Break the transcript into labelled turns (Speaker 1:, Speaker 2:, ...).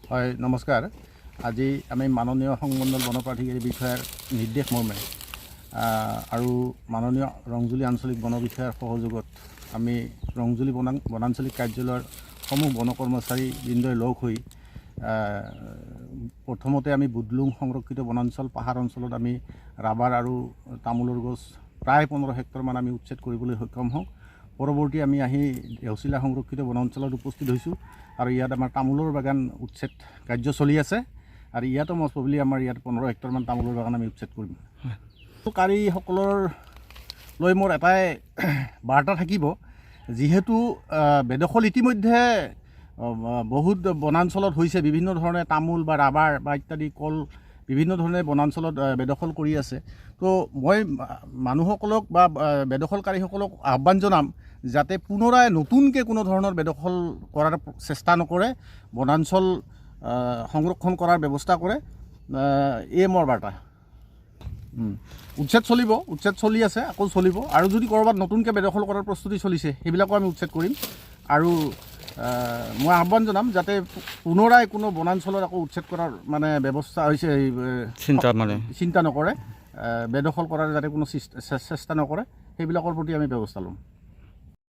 Speaker 1: হয় নমস্কাৰ। আজি আমি মাননীয় সংমণ্ডল বনপ্ৰাধিকাৰী বিষয়াৰ নিৰ্দেশ মৰ্মে আৰু মাননীয় ৰংজুলি আঞ্চলিক বন বিষয়াৰ সহযোগত আমি ৰংজুলি বনাঞ্চলিক কাৰ্যালয়ৰ সমূহ বন কৰ্মচাৰী বৃন্দই লগ হৈ প্ৰথমতে আমি বুদলুং সংৰক্ষিত বনাঞ্চল পাহাৰ অঞ্চলত আমি ৰাবাৰ আৰু তামোলৰ গছ প্ৰায় 15 হেক্টৰমান আমি উচ্ছেদ কৰিবলৈ সক্ষম হওঁ। পৰৱৰ্তী আমি আহি দেওচিলা সংৰক্ষিত বনাঞ্চলত উপস্থিত হৈছোঁ আৰু ইয়াত আমাৰ তামোলৰ বাগান উচ্ছেদ কাৰ্য চলি আছে আৰু ইয়াতো মষ্ট প্ৰবলি আমাৰ ইয়াত 15 হেক্টৰমান তামোলৰ বাগান আমি উচ্ছেদ কৰিম। কাৰীসকলৰ লৈ মোৰ এটাই বাৰ্তা থাকিব, যিহেতু বেদখল ইতিমধ্যে বহুত বনাঞ্চলত হৈছে, বিভিন্ন ধৰণে তামোল বা ৰাবাৰ বা ইত্যাদি কল বিভিন্ন ধৰণে বনাঞ্চলত বেদখল কৰি আছে। তো মই মানুহসকলক বা বেদখলকাৰীসকলক আহ্বান জনাম যাতে পুনৰাই নতুনকৈ কোনো ধৰণৰ বেদখল কৰাৰ চেষ্টা নকৰে, বনাঞ্চল সংৰক্ষণ কৰাৰ ব্যৱস্থা কৰে। এই মোৰ বাৰ্তা। উচ্ছেদ চলি আছে, আকৌ চলিব আৰু যদি ক'ৰবাত নতুনকৈ বেদখল কৰাৰ প্ৰস্তুতি চলিছে সেইবিলাকো আমি উচ্ছেদ কৰিম। আৰু মই আহ্বান জনাম যাতে পুনৰাই কোনো বনাঞ্চলত আকৌ উচ্ছেদ কৰাৰ মানে ব্যৱস্থা হৈছে চিন্তা নকৰে, বেদখল কৰাৰ যাতে কোনো চেষ্টা নকৰে, সেইবিলাকৰ প্ৰতি আমি ব্যৱস্থা ল'ম।